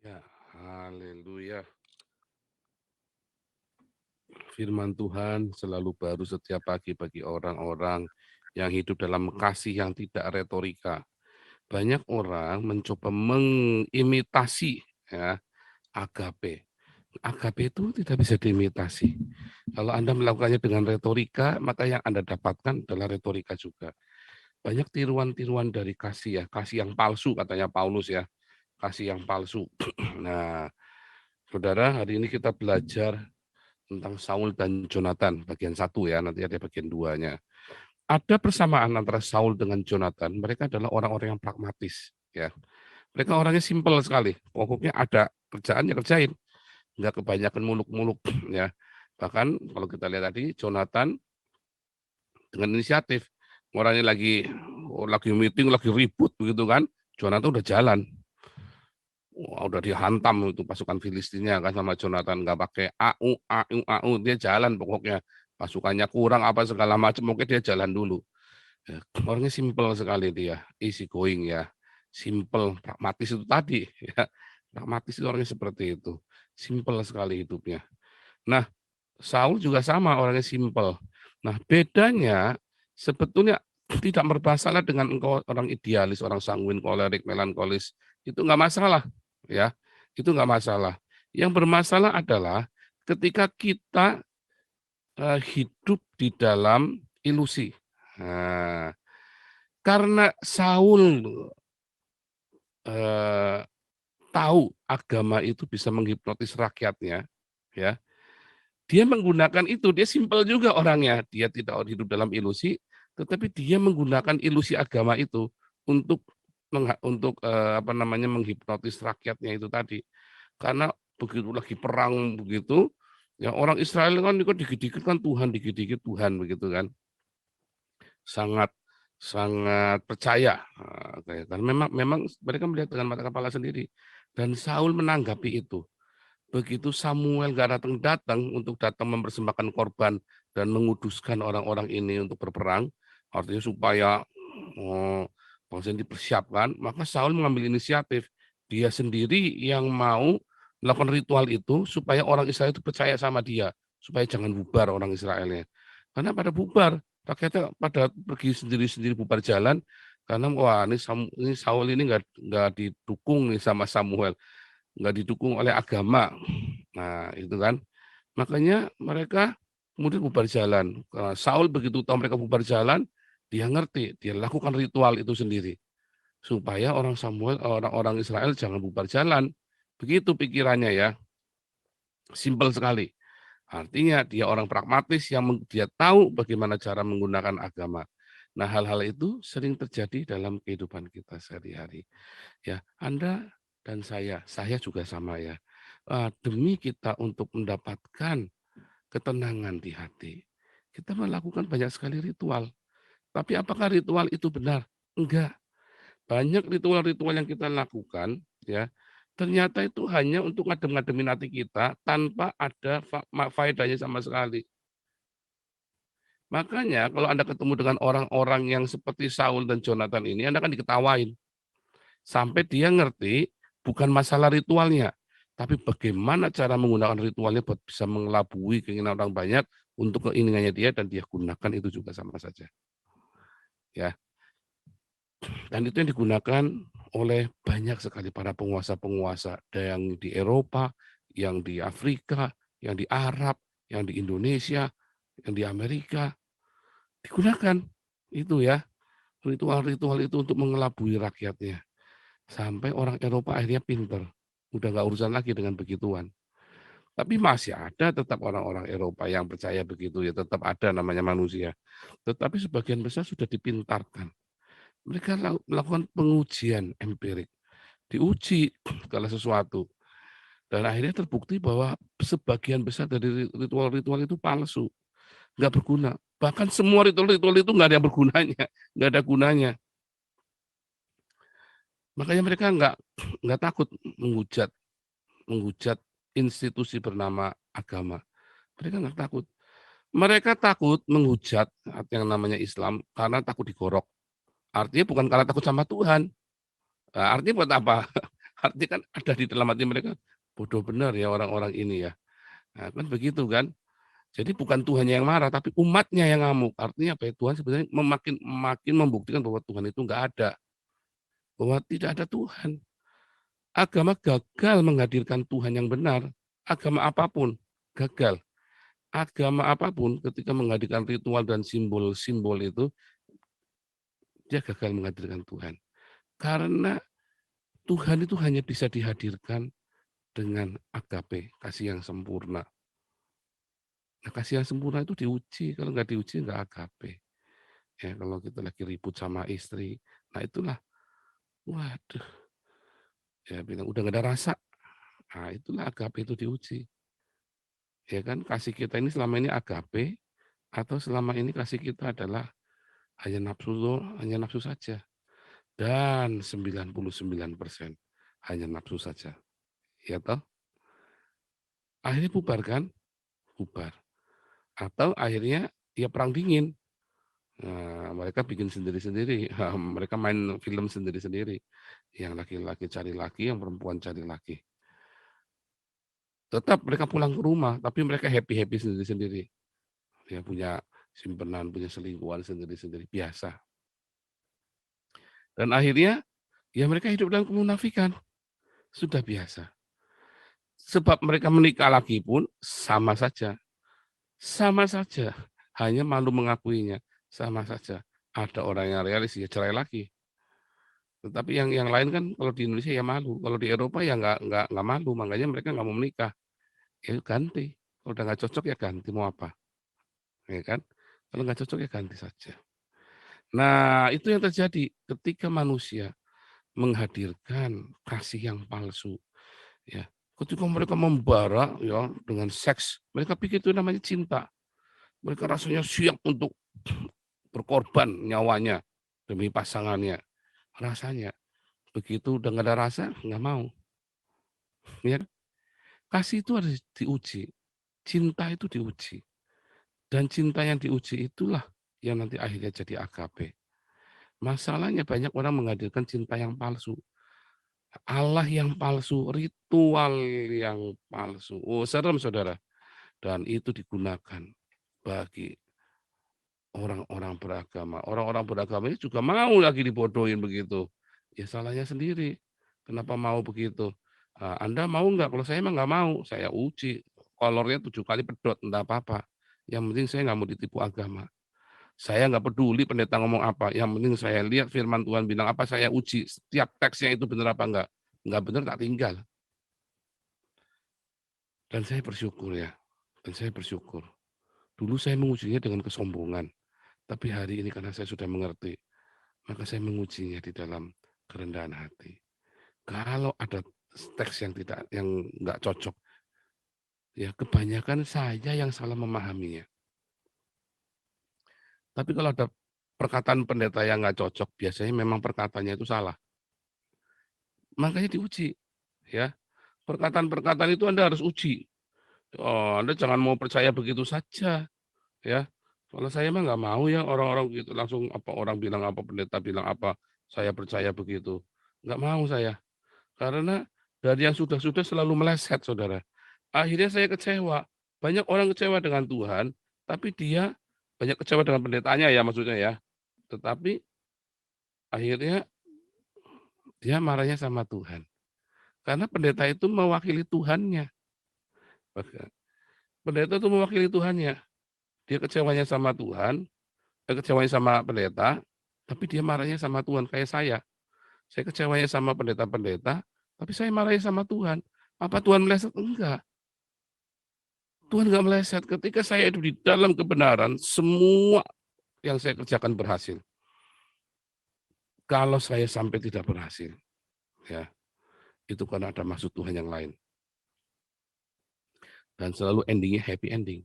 Ya, haleluya. Firman Tuhan selalu baru setiap pagi bagi orang-orang yang hidup dalam kasih yang tidak retorika. Banyak orang mencoba mengimitasi ya agape. Agape itu tidak bisa diimitasi. Kalau Anda melakukannya dengan retorika, maka yang Anda dapatkan adalah retorika juga. Banyak tiruan-tiruan dari kasih ya, kasih yang palsu katanya Paulus ya, kasih yang palsu. Nah, saudara, hari ini kita belajar tentang Saul dan Jonathan bagian satu ya, nanti ada bagian duanya. Ada persamaan antara Saul dengan Jonathan, mereka adalah orang-orang yang pragmatis ya. Mereka orangnya simpel sekali, pokoknya ada kerjaan ya kerjain, nggak kebanyakan muluk-muluk ya. Bahkan kalau kita lihat tadi Jonathan dengan inisiatif, orangnya lagi meeting, lagi ribut begitu kan, Jonathan udah jalan. Wah, udah dihantam itu pasukan Filistinnya kan sama Jonathan, nggak pakai au dia jalan pokoknya, pasukannya kurang apa segala macam, mungkin dia jalan dulu. Ya, orangnya simple sekali dia, easy going ya, simple, pragmatis itu tadi ya, pragmatis itu orangnya seperti itu, simple sekali hidupnya. Nah, Saul juga sama orangnya simple. Nah, bedanya sebetulnya tidak bermasalah dengan engkau orang idealis, orang sanguin, kolerik, melankolis, itu nggak masalah ya, itu nggak masalah. Yang bermasalah adalah ketika kita hidup di dalam ilusi. Nah, karena Saul eh, tahu agama itu bisa menghipnotis rakyatnya, ya, dia menggunakan itu, dia simpel juga orangnya, dia tidak hidup dalam ilusi, tetapi dia menggunakan ilusi agama itu untuk apa namanya menghipnotis rakyatnya itu tadi. Karena begitu lagi perang begitu, ya orang Israel kan juga dikit-dikit kan Tuhan, dikit-dikit Tuhan begitu kan. Sangat sangat percaya. Kan memang memang mereka melihat dengan mata kepala sendiri. Dan Saul menanggapi itu. Begitu Samuel gak datang-datang untuk datang mempersembahkan korban dan menguduskan orang-orang ini untuk berperang, artinya supaya bangsa ini dipersiapkan, maka Saul mengambil inisiatif. Dia sendiri yang mau melakukan ritual itu supaya orang Israel itu percaya sama dia, supaya jangan bubar orang Israelnya. Karena pada bubar, rakyatnya pada pergi sendiri-sendiri bubar jalan, karena wah ini Saul ini nggak didukung nih sama Samuel, nggak didukung oleh agama. Nah, itu kan. Makanya mereka kemudian bubar jalan. Saul begitu tahu mereka bubar jalan, dia ngerti, dia lakukan ritual itu sendiri supaya orang-orang Israel jangan bubar jalan. Begitu pikirannya ya. Simpel sekali. Artinya dia orang pragmatis yang dia tahu bagaimana cara menggunakan agama. Nah, hal-hal itu sering terjadi dalam kehidupan kita sehari-hari. Ya, Anda dan saya juga sama ya. Demi kita untuk mendapatkan ketenangan di hati, kita melakukan banyak sekali ritual. Tapi apakah ritual itu benar? Enggak. Banyak ritual-ritual yang kita lakukan, ya, ternyata itu hanya untuk ngadem-ngademin hati kita tanpa ada faedahnya sama sekali. Makanya kalau Anda ketemu dengan orang-orang yang seperti Saul dan Jonathan ini, Anda akan diketawain. Sampai dia ngerti bukan masalah ritualnya, tapi bagaimana cara menggunakan ritualnya buat bisa mengelabui keinginan orang banyak untuk keinginannya dia dan dia gunakan itu juga sama saja. Ya, dan itu yang digunakan oleh banyak sekali para penguasa-penguasa, ada yang di Eropa, yang di Afrika, yang di Arab, yang di Indonesia, yang di Amerika, digunakan itu ya, ritual-ritual itu untuk mengelabui rakyatnya. Sampai orang Eropa akhirnya pinter, udah nggak urusan lagi dengan begituan. Tapi masih ada tetap orang-orang Eropa yang percaya begitu ya, tetap ada namanya manusia. Tetapi sebagian besar sudah dipintarkan. Mereka melakukan pengujian empirik, diuji segala sesuatu. Dan akhirnya terbukti bahwa sebagian besar dari ritual-ritual itu palsu, nggak berguna. Bahkan semua ritual-ritual itu nggak ada yang bergunanya, nggak ada gunanya. Makanya mereka nggak takut menghujat menghujat institusi bernama agama. Mereka nggak takut. Mereka takut menghujat yang namanya Islam karena takut digorok. Artinya bukan karena takut sama Tuhan. Artinya buat apa? Artinya kan ada di dalam hati mereka, bodoh benar ya orang-orang ini ya. Nah, kan begitu kan. Jadi bukan Tuhannya yang marah, tapi umatnya yang ngamuk. Artinya apa ya? Tuhan sebenarnya makin membuktikan bahwa Tuhan itu enggak ada. Bahwa tidak ada Tuhan. Agama gagal menghadirkan Tuhan yang benar. Agama apapun gagal. Agama apapun ketika menghadirkan ritual dan simbol-simbol itu, dia gagal menghadirkan Tuhan. Karena Tuhan itu hanya bisa dihadirkan dengan agape, kasih yang sempurna. Nah, kasih yang sempurna itu diuji, kalau nggak diuji nggak agape. Ya, kalau kita lagi ribut sama istri, nah itulah, waduh, ya bilang udah nggak ada rasa. Nah, itulah agape itu diuji. Ya kan, kasih kita ini selama ini agape, atau selama ini kasih kita adalah hanya nafsu saja. Dan 99% hanya nafsu saja. Ya toh? Akhirnya bubar kan? Bubar. Atau akhirnya ya perang dingin. Nah, mereka bikin sendiri-sendiri. Mereka main film sendiri-sendiri. Yang laki-laki cari laki, yang perempuan cari laki. Tetap mereka pulang ke rumah, tapi mereka happy-happy sendiri-sendiri. Ya punya simpenan, punya selingkuhan sendiri-sendiri. Biasa. Dan akhirnya ya mereka hidup dalam kemunafikan. Sudah biasa. Sebab mereka menikah lagi pun sama saja. Sama saja. Hanya malu mengakuinya. Sama saja. Ada orang yang realis ya cerai lagi. Tetapi yang lain kan kalau di Indonesia ya malu. Kalau di Eropa ya nggak malu. Makanya mereka nggak mau menikah. Ya ganti. Kalau udah nggak cocok ya ganti. Mau apa? Ya kan? Kalau nggak cocok ya ganti saja. Nah itu yang terjadi ketika manusia menghadirkan kasih yang palsu. Ya, ketika mereka membara ya dengan seks, mereka pikir itu namanya cinta. Mereka rasanya siap untuk berkorban nyawanya demi pasangannya. Rasanya begitu udah nggak ada rasa, nggak mau. Ya, kasih itu harus diuji, cinta itu diuji, dan cinta yang diuji itulah yang nanti akhirnya jadi agape. Masalahnya banyak orang menghadirkan cinta yang palsu, Allah yang palsu, ritual yang palsu. Oh, serem saudara. Dan itu digunakan bagi orang-orang beragama. Orang-orang beragama ini juga mau lagi dibodohin begitu. Ya salahnya sendiri. Kenapa mau begitu? Anda mau nggak? Kalau saya emang nggak mau. Saya uji. Kolornya 7 kali pedot, enggak apa-apa. Yang penting saya nggak mau ditipu agama. Saya nggak peduli pendeta ngomong apa. Yang penting saya lihat firman Tuhan bilang apa, saya uji. Setiap teksnya itu benar apa enggak. Enggak benar tak tinggal. Dan saya bersyukur ya. Dan saya bersyukur. Dulu saya mengujinya dengan kesombongan. Tapi hari ini karena saya sudah mengerti, maka saya mengujinya di dalam kerendahan hati. Kalau ada teks yang nggak cocok, ya kebanyakan saya yang salah memahaminya. Tapi kalau ada perkataan pendeta yang nggak cocok, biasanya memang perkataannya itu salah. Makanya diuji, ya. Perkataan-perkataan itu Anda harus uji. Oh, Anda jangan mau percaya begitu saja, ya. Kalau saya mah nggak mau ya orang-orang gitu langsung apa orang bilang apa pendeta bilang apa saya percaya begitu. Nggak mau saya. Karena dari yang sudah-sudah selalu meleset, saudara. Akhirnya saya kecewa. Banyak orang kecewa dengan Tuhan, tapi dia banyak kecewa dengan pendetanya ya maksudnya ya. Tetapi akhirnya dia marahnya sama Tuhan. Karena pendeta itu mewakili Tuhannya. Pendeta itu mewakili Tuhannya. Dia kecewanya sama Tuhan, kecewanya sama pendeta, tapi dia marahnya sama Tuhan kayak saya. Saya kecewanya sama pendeta-pendeta, tapi saya marahnya sama Tuhan. Apa Tuhan meleset? Enggak. Tuhan enggak meleset. Ketika saya itu di dalam kebenaran, semua yang saya kerjakan berhasil. Kalau saya sampai tidak berhasil, ya itu karena ada maksud Tuhan yang lain. Dan selalu endingnya happy ending.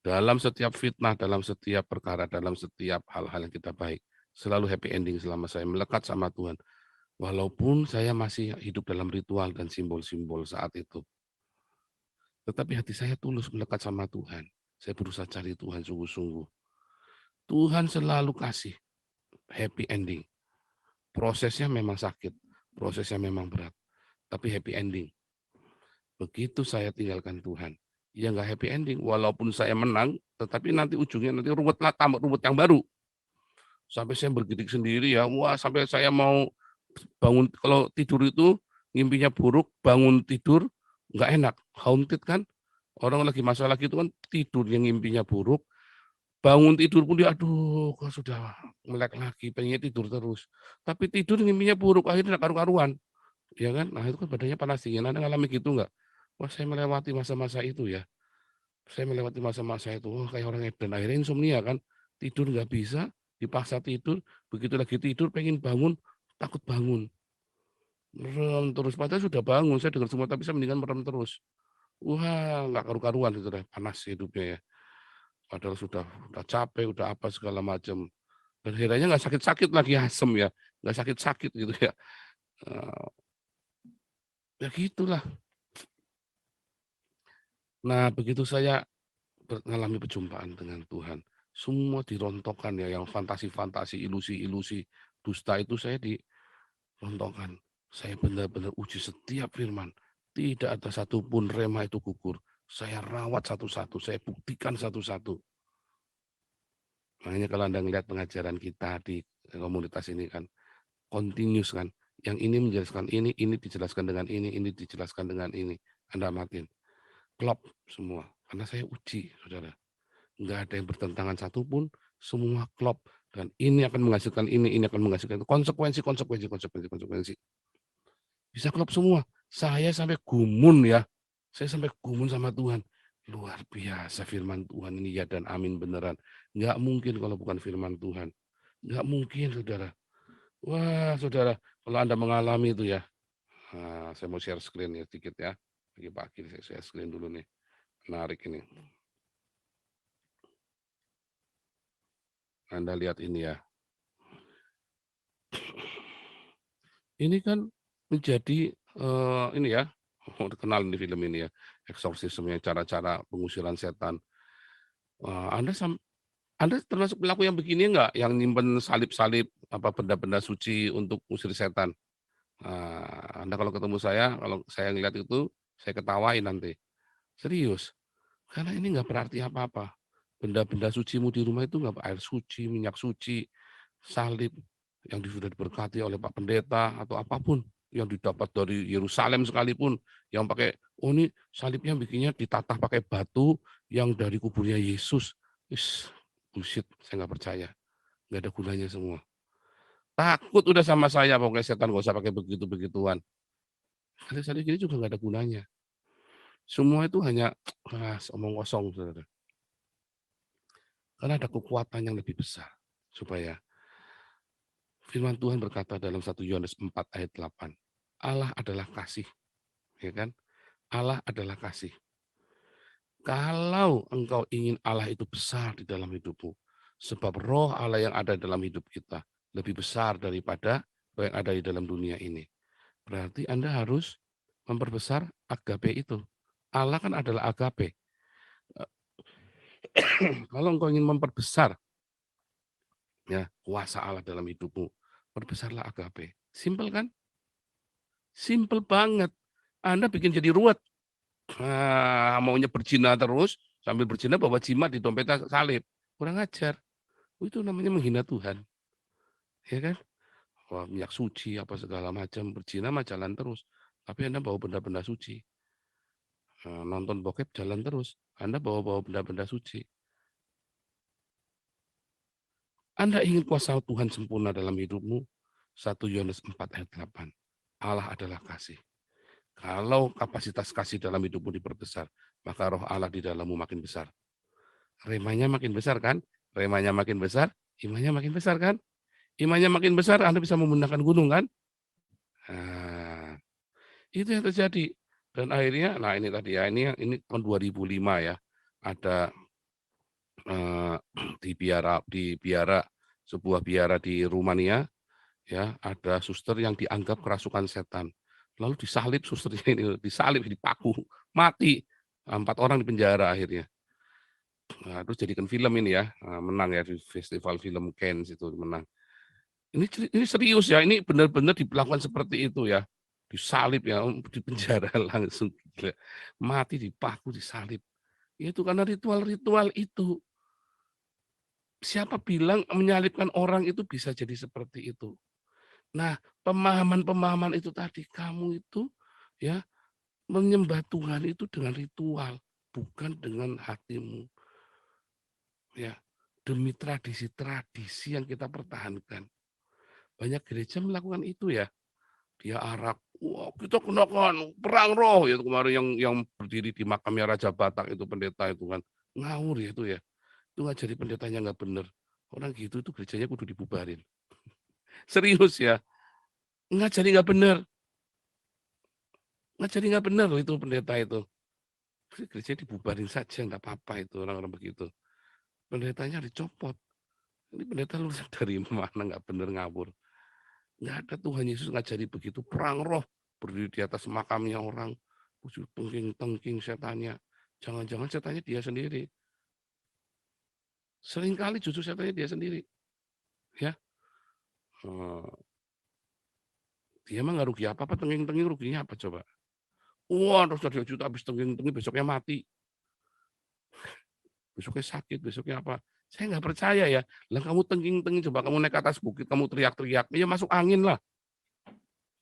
Dalam setiap fitnah, dalam setiap perkara, dalam setiap hal-hal yang kita baik, selalu happy ending selama saya melekat sama Tuhan. Walaupun saya masih hidup dalam ritual dan simbol-simbol saat itu. Tetapi hati saya tulus melekat sama Tuhan. Saya berusaha cari Tuhan sungguh-sungguh. Tuhan selalu kasih happy ending. Prosesnya memang sakit, prosesnya memang berat. tapi happy ending. Begitu saya tinggalkan Tuhan, ya nggak happy ending. Walaupun saya menang, tetapi nanti ujungnya nanti ruwet lah, tambah ruwet yang baru. Sampai saya bergidik sendiri ya, wah sampai saya mau bangun, kalau tidur itu mimpinya buruk, bangun tidur nggak enak, haunted kan. Orang lagi masalah gitu kan tidur yang mimpinya buruk, bangun tidur pun dia aduh kok sudah melek lagi, pengennya tidur terus. Tapi tidur mimpinya buruk, akhirnya nggak karu-karuan. Ya kan? Nah itu kan badannya panas dingin. Anda ngalami gitu nggak? Wah saya melewati masa-masa itu ya. Saya melewati masa-masa itu, oh, kayak orang edan. Akhirnya insomnia kan, tidur nggak bisa, dipaksa tidur, begitu lagi tidur pengen bangun, takut bangun. Merem terus, padahal sudah bangun, saya dengar semua, tapi saya mendingan merem terus. Wah, nggak karu-karuan itu deh, panas hidupnya ya. Padahal sudah capek, udah apa segala macam. Dan akhirnya nggak sakit-sakit lagi asem ya, nggak sakit-sakit gitu ya. Eh, Ya gitulah. Nah, begitu saya mengalami perjumpaan dengan Tuhan, semua dirontokkan ya, yang fantasi-fantasi, ilusi-ilusi, dusta itu saya dirontokkan. Saya benar-benar uji setiap firman. Tidak ada satupun rema itu gugur. Saya rawat satu-satu, saya buktikan satu-satu. Makanya kalau Anda melihat pengajaran kita di komunitas ini kan, continuous kan. Yang ini menjelaskan ini dijelaskan dengan ini dijelaskan dengan ini. Anda amatin. Klop semua. Karena saya uji, saudara. Nggak ada yang bertentangan satupun, semua klop. Dan ini akan menghasilkan ini akan menghasilkan itu. Konsekuensi. Bisa klop semua. Saya sampai gumun ya. Saya sampai gumun sama Tuhan. Luar biasa firman Tuhan ini ya dan amin beneran. Nggak mungkin kalau bukan firman Tuhan. Nggak mungkin, saudara. Wah, saudara, kalau Anda mengalami itu ya. Nah, saya mau share screen ya sedikit ya. Pagi-pagi saya share screen dulu nih. Menarik ini. Anda lihat ini ya. Ini kan menjadi ini ya, terkenal di film ini ya, eksorsismenya, cara-cara pengusiran setan. Anda Anda termasuk pelaku yang begini enggak, yang nyimpen salib-salib apa benda-benda suci untuk usir setan? Anda kalau ketemu saya, kalau saya ngelihat itu, saya ketawain nanti. Serius, karena ini enggak berarti apa-apa. Benda-benda sucimu di rumah itu enggak air suci, minyak suci, salib yang sudah diberkati oleh Pak Pendeta atau apapun yang didapat dari Yerusalem sekalipun yang pakai ini salibnya bikinnya ditatah pakai batu yang dari kuburnya Yesus. Bullshit, saya nggak percaya, nggak ada gunanya semua. Takut udah sama saya pokoknya setan gak usah pakai begitu-begituan. Salib-salib gini juga nggak ada gunanya. Semua itu hanya omong kosong, saudara. Karena ada kekuatan yang lebih besar supaya firman Tuhan berkata dalam 1 Yohanes 4 ayat 8, Allah adalah kasih, ya kan? Allah adalah kasih. Kalau engkau ingin Allah itu besar di dalam hidupmu, sebab roh Allah yang ada dalam hidup kita lebih besar daripada roh yang ada di dalam dunia ini. Berarti Anda harus memperbesar agape itu. Allah kan adalah agape. Kalau engkau ingin memperbesar ya kuasa Allah dalam hidupmu, perbesarlah agape. Simpel kan? Simpel banget. Anda bikin jadi ruwet. Maunya berzina terus, sambil berzina bawa jimat di dompetnya salib. Kurang ajar. Itu namanya menghina Tuhan. Ya kan? Wah, minyak suci apa segala macam, berzina mah jalan terus. Tapi Anda bawa benda-benda suci. Nonton bokep jalan terus. Anda bawa-bawa benda-benda suci. Anda ingin kuasa Tuhan sempurna dalam hidupmu? 1 Yohanes 4 ayat 8. Allah adalah kasih. Kalau kapasitas kasih dalam hidupmu diperbesar, maka roh Allah di dalammu makin besar. Remanya makin besar kan? Remanya makin besar, imannya makin besar kan? Imannya makin besar, Anda bisa memindahkan gunung kan? Nah, itu yang terjadi. Dan akhirnya, nah ini tadi ya, ini tahun 2005 ya, ada eh, di biara sebuah biara di Rumania, ya ada suster yang dianggap kerasukan setan. Lalu disalib susternya ini, disalib, dipaku, mati. 4 orang di penjara akhirnya. Nah, terus jadikan film ini ya, menang ya di festival film Cannes itu menang. Ini serius ya, ini benar-benar dilakukan seperti itu ya. disalib ya, di penjara langsung, gila. Mati dipaku, disalib. Itu karena ritual-ritual itu. Siapa bilang menyalibkan orang itu bisa jadi seperti itu? Nah, pemahaman-pemahaman itu tadi, kamu itu ya menyembah Tuhan itu dengan ritual, bukan dengan hatimu. Ya, demi tradisi-tradisi yang kita pertahankan. Banyak gereja melakukan itu ya. Dia arak, wah kita kenakan perang roh ya kemarin yang berdiri di makamnya Raja Batak itu pendeta itu kan ngawur ya itu ya. Itu ngajari pendetanya nggak bener. Orang gitu itu gerejanya kudu dibubarin. Serius ya, ngajari nggak bener. Ngajari nggak bener loh itu pendeta itu. Gereja dibubarin saja nggak apa-apa itu orang-orang begitu. Pendetanya dicopot. Ini pendeta lulusan dari mana nggak bener ngawur. Nggak ada Tuhan Yesus ngajari begitu. Perang roh berdiri di atas makamnya orang. Tengking setannya. Jangan-jangan setannya dia sendiri. Seringkali justru setannya dia sendiri. Ya, dia mah nggak rugi apa-apa. Tengking-tengking ruginya apa coba? Wah, terus 2 juta habis tengking-tengking besoknya mati. Besoknya sakit, besoknya apa. Saya nggak percaya ya. Lah kamu tengking-tengking, coba kamu naik ke atas bukit, kamu teriak-teriak. Ya masuk angin lah.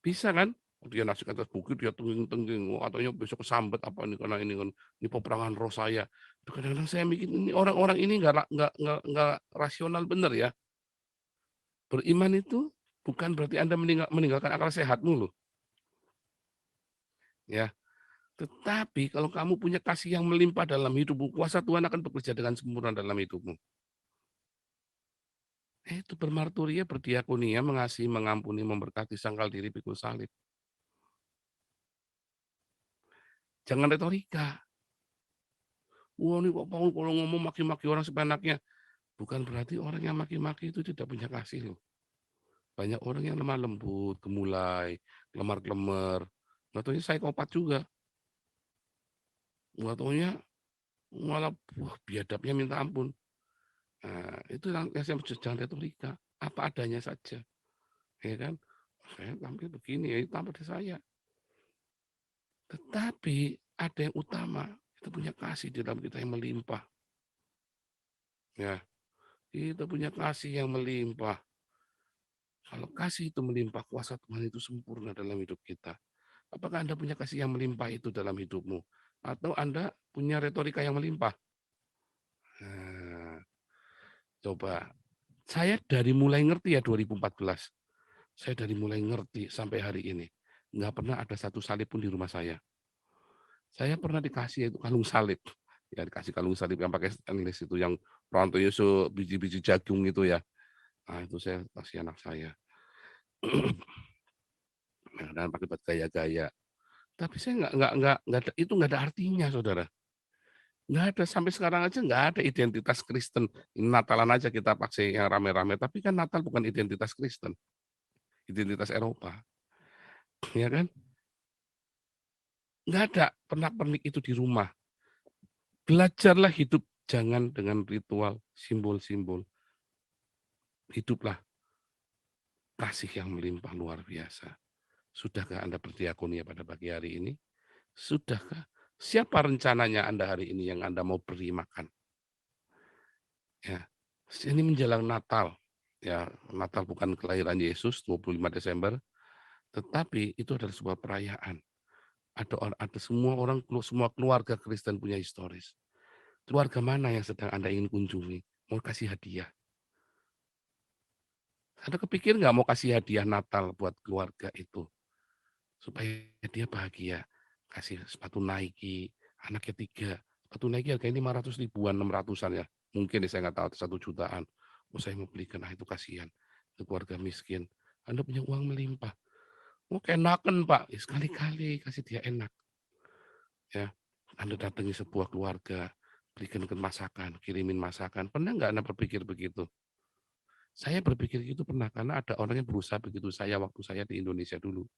Bisa kan? Dia naik ke atas bukit, dia tengking-tengking. Katanya besok kesambet apa ini karena ini kan ini peperangan roh saya. Kadang-kadang saya mikir ini orang-orang ini nggak rasional bener ya. Beriman itu bukan berarti Anda meninggalkan akal sehatmu loh. Ya, tetapi kalau kamu punya kasih yang melimpah dalam hidupmu, kuasa Tuhan akan bekerja dengan sempurna dalam hidupmu. Itu bermarturia, berdiakonia, mengasihi, mengampuni, memberkati, sangkal diri, pikul salib. Jangan retorika. Wah ini kok Paul kalau ngomong maki-maki orang sebanaknya. Bukan berarti orang yang maki-maki itu tidak punya kasih loh. Banyak orang yang lemah lembut, gemulai, lemar-lemer. Nggak taunya psikopat juga. Nggak taunya malah biadabnya minta ampun. Nah, itu yang saya maksud, jangan retorika. Apa adanya saja. Ya kan? Saya tampil begini, ya tampil di saya. Tetapi ada yang utama, kita punya kasih di dalam kita yang melimpah. Ya, kita punya kasih yang melimpah. Kalau kasih itu melimpah, kuasa Tuhan itu sempurna dalam hidup kita. Apakah Anda punya kasih yang melimpah itu dalam hidupmu? Atau Anda punya retorika yang melimpah? Nah, coba. Saya dari mulai ngerti ya 2014. Saya dari mulai ngerti sampai hari ini. Nggak pernah ada satu salib pun di rumah saya. Saya pernah dikasih itu kalung salib. Ya dikasih kalung salib yang pakai stainless itu yang rantai biji-biji jagung itu ya. Nah, itu saya kasih anak saya. Dan pakai buat gaya-gaya. Tapi saya itu nggak ada artinya, saudara. Nggak ada sampai sekarang aja nggak ada identitas Kristen. Natalan aja kita pakai yang rame-rame. Tapi kan Natal bukan identitas Kristen, identitas Eropa, ya kan? Nggak ada pernak-pernik itu di rumah. Belajarlah hidup jangan dengan ritual, simbol-simbol. Hiduplah kasih yang melimpah luar biasa. Sudahkah Anda berdiakonia pada pagi hari ini? Sudahkah? Siapa rencananya Anda hari ini yang Anda mau beri makan? Ya, ini menjelang Natal. Ya, Natal bukan kelahiran Yesus 25 Desember, tetapi itu adalah sebuah perayaan. Ada semua orang, semua keluarga Kristen punya historis. Keluarga mana yang sedang Anda ingin kunjungi? Mau kasih hadiah. Anda kepikir nggak mau kasih hadiah Natal buat keluarga itu? Supaya dia bahagia. Kasih sepatu Nike, anaknya 3. Sepatu Nike harganya 500 ribuan, 600-an ya. Mungkin saya nggak tahu, 1 jutaan. Oh, saya mau belikan, itu kasihan. Itu keluarga miskin. Anda punya uang melimpah. Oh, kenakan Pak. Ya, sekali-kali kasih dia enak. Ya, Anda datangi sebuah keluarga, berikan masakan, kirimin masakan. Pernah nggak Anda berpikir begitu? Saya berpikir gitu pernah, karena ada orang yang berusaha begitu saya waktu saya di Indonesia dulu.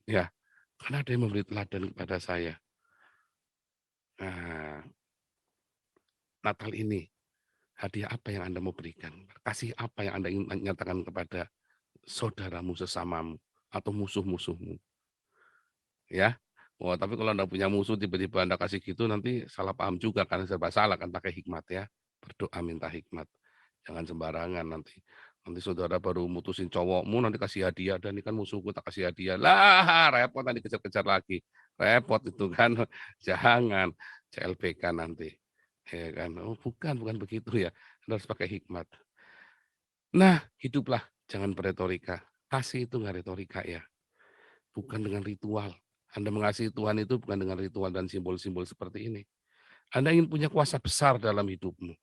Ya, karena ada yang memberi teladan kepada saya. Nah, Natal ini, hadiah apa yang Anda mau berikan? Kasih apa yang Anda ingin nyatakan kepada saudaramu, sesamamu, atau musuh-musuhmu? ya. Oh, tapi kalau Anda punya musuh tiba-tiba Anda kasih gitu nanti salah paham juga kan serba salah kan pakai hikmat ya. Berdoa minta hikmat. Jangan sembarangan nanti. Nanti saudara baru mutusin cowokmu nanti kasih hadiah dan ini kan musuhku tak kasih hadiah. Lah, repot nanti kejar-kejar lagi. Repot itu kan. Jangan CLBK nanti. Ya kan. Oh, bukan begitu ya. Anda harus pakai hikmat. Nah, hiduplah jangan beretorika. Kasih itu nggak retorika ya. Bukan dengan ritual. Anda mengasihi Tuhan itu bukan dengan ritual dan simbol-simbol seperti ini. Anda ingin punya kuasa besar dalam hidupmu.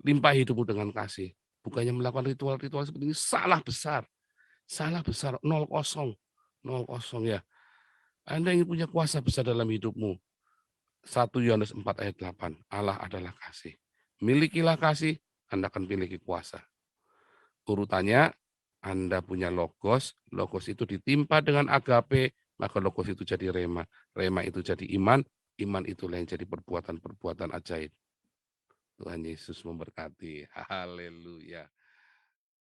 Limpah hidupmu dengan kasih. Bukannya melakukan ritual-ritual seperti ini salah besar. Salah besar 0-0. 0-0 ya. Anda ingin punya kuasa besar dalam hidupmu. 1 Yohanes 4 ayat 8. Allah adalah kasih. Milikilah kasih, Anda akan miliki kuasa. Urutannya, Anda punya logos, logos itu ditimpa dengan agape, maka logos itu jadi rema. Rema itu jadi iman, iman itulah yang jadi perbuatan-perbuatan ajaib. Tuhan Yesus memberkati. Haleluya.